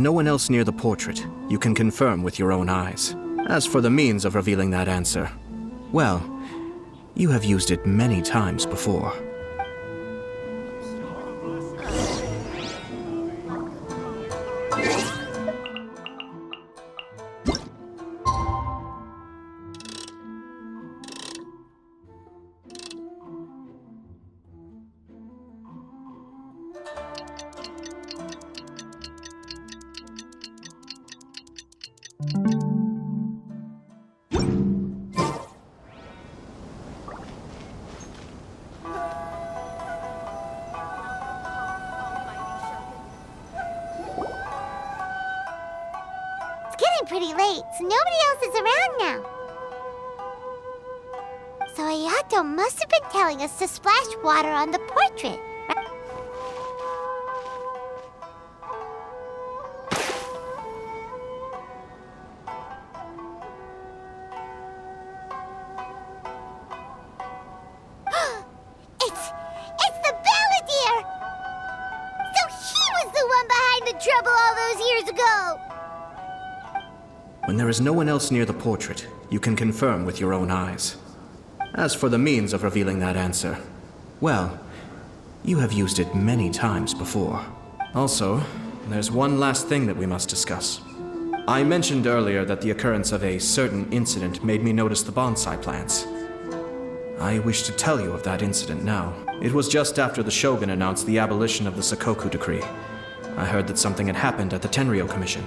No one else near the portrait, you can confirm with your own eyes. As for the means of revealing that answer, well, you have used it many times before. Pretty late, so nobody else is around now. So Ayato must have been telling us to splash water on the portrait. It's the Balladeer! So he was the one behind the trouble all those years ago! When there is no one else near the portrait, you can confirm with your own eyes. As for the means of revealing that answer, well, you have used it many times before. Also, there's one last thing that we must discuss. I mentioned earlier that the occurrence of a certain incident made me notice the bonsai plants. I wish to tell you of that incident now. It was just after the Shogun announced the abolition of the Sakoku decree. I heard that something had happened at the Tenryou Commission.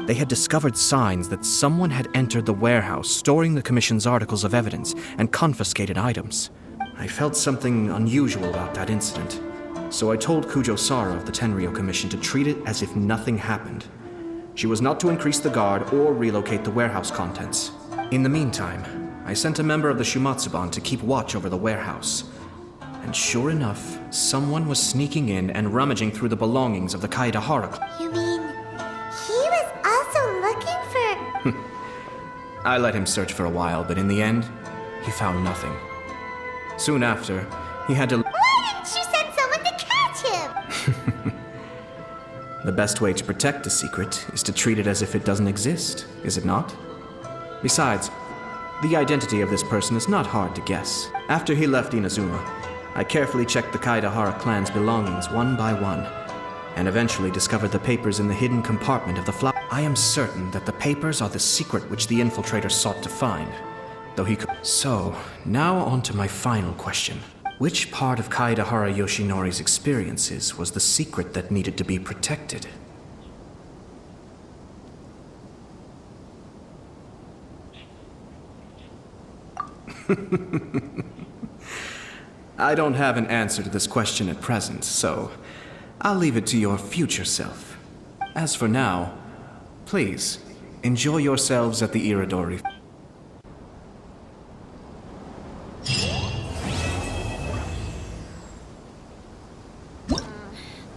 They had discovered signs that someone had entered the warehouse storing the Commission's articles of evidence and confiscated items. I felt something unusual about that incident, so I told Kujo-Sara of the Tenryou Commission to treat it as if nothing happened. She was not to increase the guard or relocate the warehouse contents. In the meantime, I sent a member of the Shumatsuban to keep watch over the warehouse. And sure enough, someone was sneaking in and rummaging through the belongings of the Kaedahara clan. You mean he was also looking for... I let him search for a while, but in the end, he found nothing. Soon after, he had to... Why didn't you send someone to catch him? The best way to protect a secret is to treat it as if it doesn't exist, is it not? Besides, the identity of this person is not hard to guess. After he left Inazuma, I carefully checked the Kaedahara clan's belongings one by one, and eventually discovered the papers in the hidden compartment of the flower. I am certain that the papers are the secret which the infiltrator sought to find, though he could... So, now on to my final question. Which part of Kaedahara Yoshinori's experiences was the secret that needed to be protected? I don't have an answer to this question at present, so I'll leave it to your future self. As for now, please, enjoy yourselves at the Iridori.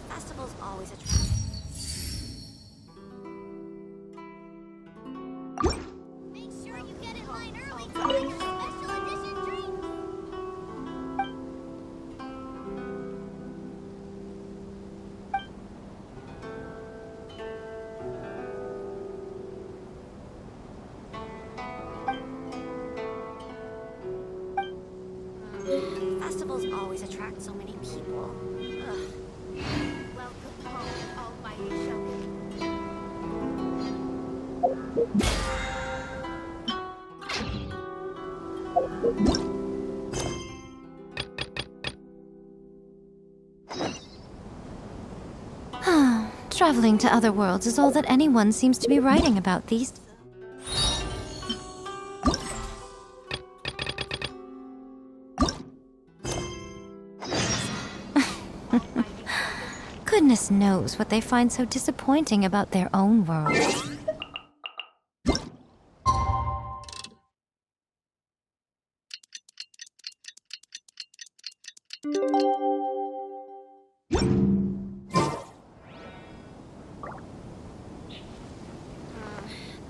Festival's always attractive. Make sure you get in line early to bring your special edition drinks. Festivals always attract so many people. Ugh. Welcome home, almighty Shogun. Traveling to other worlds is all that anyone seems to be writing about these. Goodness knows what they find so disappointing about their own world.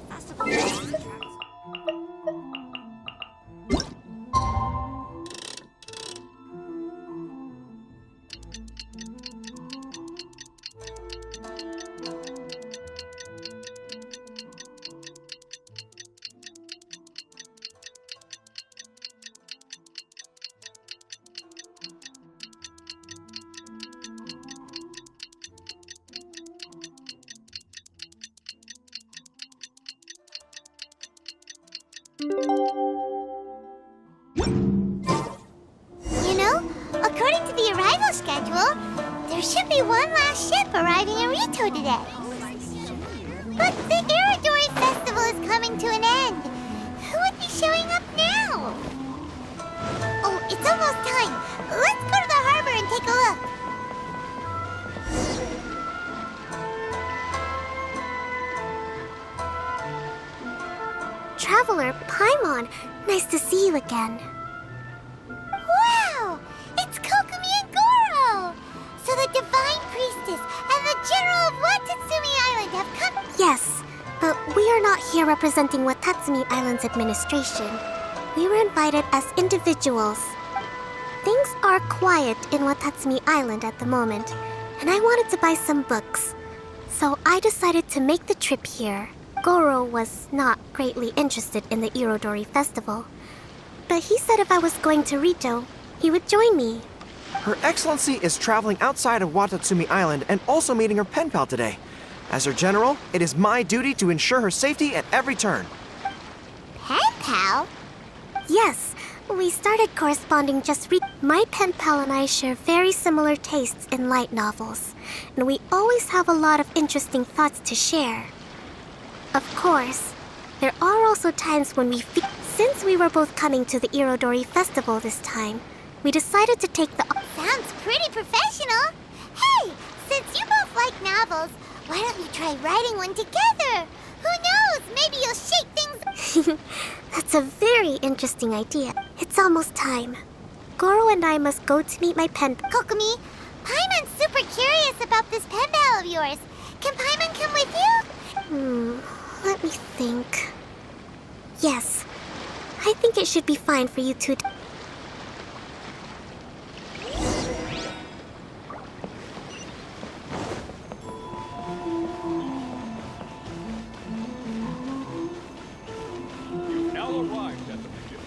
Festival always attracts. You know, according to the arrival schedule, there should be one last ship arriving in Rito today. But the Iridori Festival is coming to an end. Who would be showing up now? Oh, it's almost time. Let's go to the harbor and take a look. Traveler Paimon, nice to see you again. Wow! It's Kokumi and Goro! So the Divine Priestess and the General of Watatsumi Island have come. Yes, but we are not here representing Watatsumi Island's administration. We were invited as individuals. Things are quiet in Watatsumi Island at the moment, and I wanted to buy some books. So I decided to make the trip here. Goro was not greatly interested in the Irodori Festival, but he said if I was going to Rito, he would join me. Her Excellency is traveling outside of Watatsumi Island and also meeting her pen pal today. As her general, it is my duty to ensure her safety at every turn. Pen pal? Yes, we started corresponding My pen pal and I share very similar tastes in light novels, and we always have a lot of interesting thoughts to share. Of course, there are also times when since we were both coming to the Irodori Festival this time, we decided to take the... Sounds pretty professional. Hey, since you both like novels, why don't you try writing one together? Who knows? Maybe you'll shake things... That's a very interesting idea. It's almost time. Goro and I must go to meet my pen... Kokumi, Paimon's super curious about this pen pal of yours. Can Paimon come with you? Let me think. Yes, I think it should be fine for you two. Now arrived at the beginning.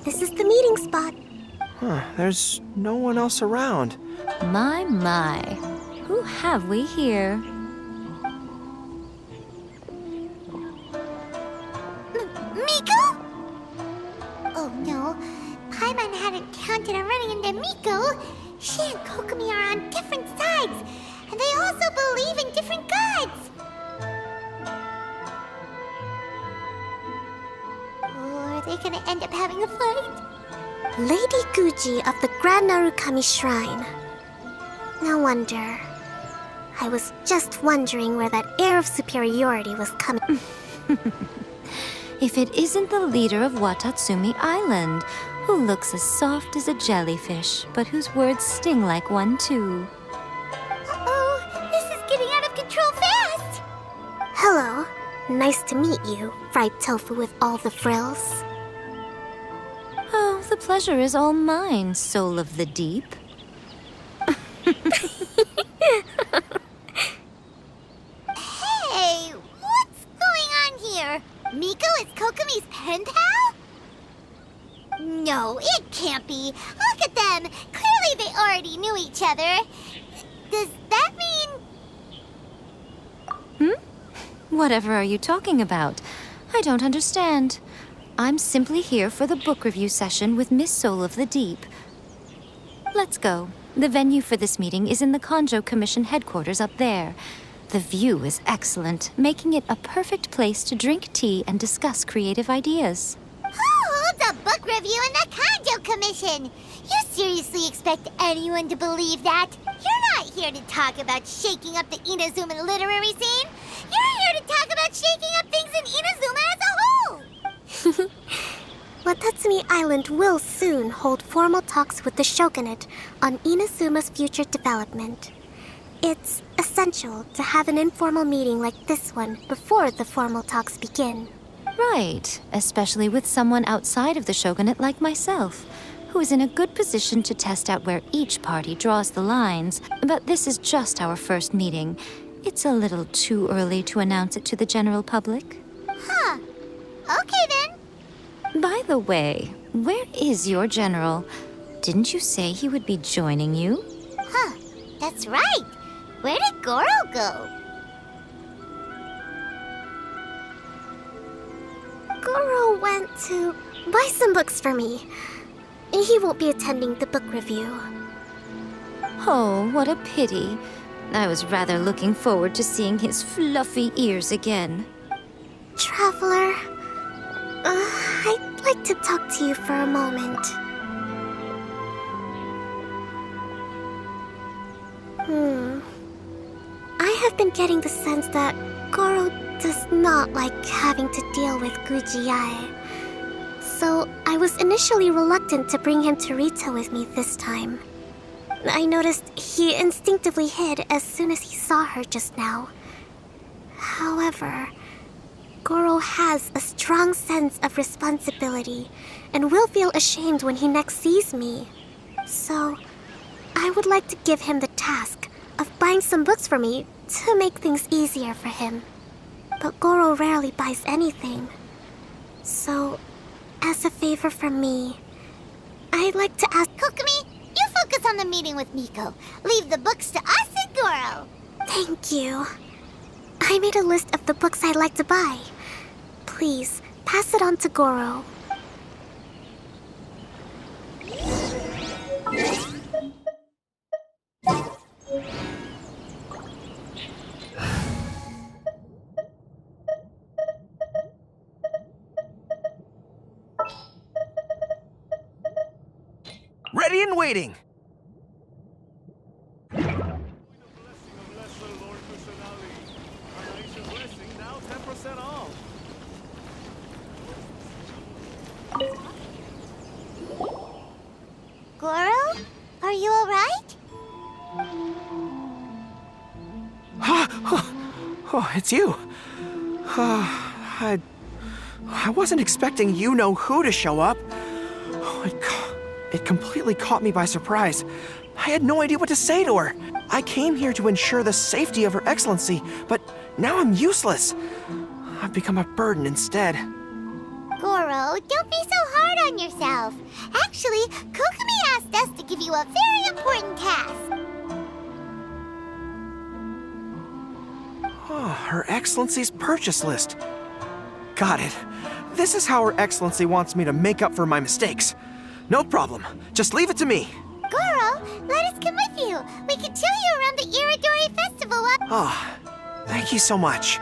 This is the meeting spot. There's no one else around. My. Who have we here? Miko? Oh no, Paimon hadn't counted on running into Miko. She and Kokumi are on different sides, and they also believe in different gods. Or are they gonna end up having a fight? Lady Guji of the Grand Narukami Shrine. No wonder. I was just wondering where that air of superiority was coming. If it isn't the leader of Watatsumi Island, who looks as soft as a jellyfish, but whose words sting like one too. Uh-oh, this is getting out of control fast! Hello. Nice to meet you, fried tofu with all the frills. Oh, the pleasure is all mine, soul of the deep. Hey, what's going on here? Miko is Kokumi's pen pal? No, it can't be. Look at them. Clearly they already knew each other. Does that mean... Whatever are you talking about? I don't understand. I'm simply here for the book review session with Miss Soul of the Deep. Let's go. The venue for this meeting is in the Konjo Commission headquarters up there. The view is excellent, making it a perfect place to drink tea and discuss creative ideas. Who holds a book review in the Kanjo Commission? You seriously expect anyone to believe that? You're not here to talk about shaking up the Inazuma literary scene. You're here to talk about shaking up things in Inazuma as a whole. Watatsumi Island will soon hold formal talks with the shogunate on Inazuma's future development. It's essential to have an informal meeting like this one before the formal talks begin. Right, especially with someone outside of the shogunate like myself, who is in a good position to test out where each party draws the lines. But this is just our first meeting. It's a little too early to announce it to the general public. Huh. Okay then. By the way, where is your general? Didn't you say he would be joining you? Huh. That's right. Where did Goro go? Goro went to buy some books for me. He won't be attending the book review. Oh, what a pity. I was rather looking forward to seeing his fluffy ears again. Traveler, I'd like to talk to you for a moment. I have been getting the sense that Goro does not like having to deal with Gujiai. So I was initially reluctant to bring him to Rita with me this time. I noticed he instinctively hid as soon as he saw her just now. However, Goro has a strong sense of responsibility and will feel ashamed when he next sees me. So, I would like to give him the task of buying some books for me to make things easier for him. But Goro rarely buys anything. So, as a favor from me, I'd like to ask... Kokomi, you focus on the meeting with Miko. Leave the books to us and Goro. Thank you. I made a list of the books I'd like to buy. Please, pass it on to Goro. Ready and waiting! Goro? Are you alright? Oh, it's you. I wasn't expecting you-know-who to show up. Oh, it completely caught me by surprise. I had no idea what to say to her. I came here to ensure the safety of Her Excellency, but now I'm useless. I've become a burden instead. Goro, don't be so hard on yourself. Actually, Kokomi asked us to give you a very important task. Oh, Her Excellency's purchase list. Got it. This is how Her Excellency wants me to make up for my mistakes. No problem. Just leave it to me. Goro, let us come with you. We can show you around the Iridori Festival. Ah, thank you so much.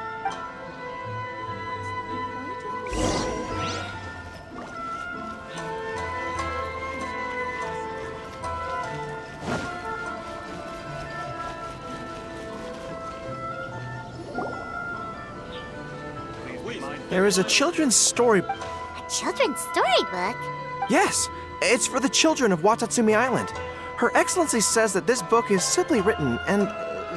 There is a children's story. A children's storybook? Yes, it's for the children of Watatsumi Island. Her Excellency says that this book is simply written and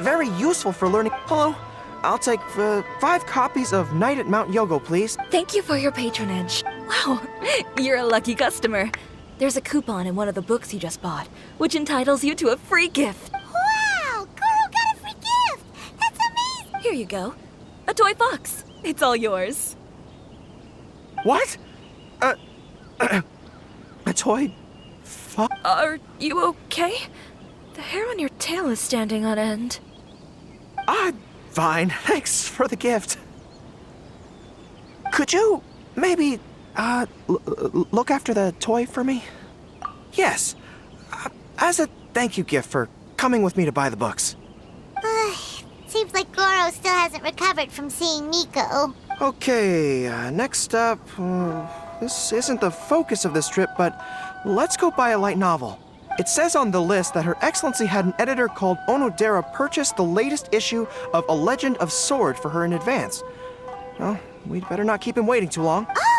very useful for learning. Hello, I'll take 5 copies of Night at Mount Yogo, please. Thank you for your patronage. Wow, you're a lucky customer. There's a coupon in one of the books you just bought, which entitles you to a free gift. Wow, Goro got a free gift. That's amazing. Here you go. A toy fox. It's all yours. What? A toy? Are you okay? The hair on your tail is standing on end. Fine. Thanks for the gift. Could you maybe, look after the toy for me? Yes. As a thank you gift for coming with me to buy the books. Seems like Goro still hasn't recovered from seeing Miko. Okay, next up, this isn't the focus of this trip, but let's go buy a light novel. It says on the list that Her Excellency had an editor called Onodera purchase the latest issue of A Legend of Sword for her in advance. Well, we'd better not keep him waiting too long. Oh,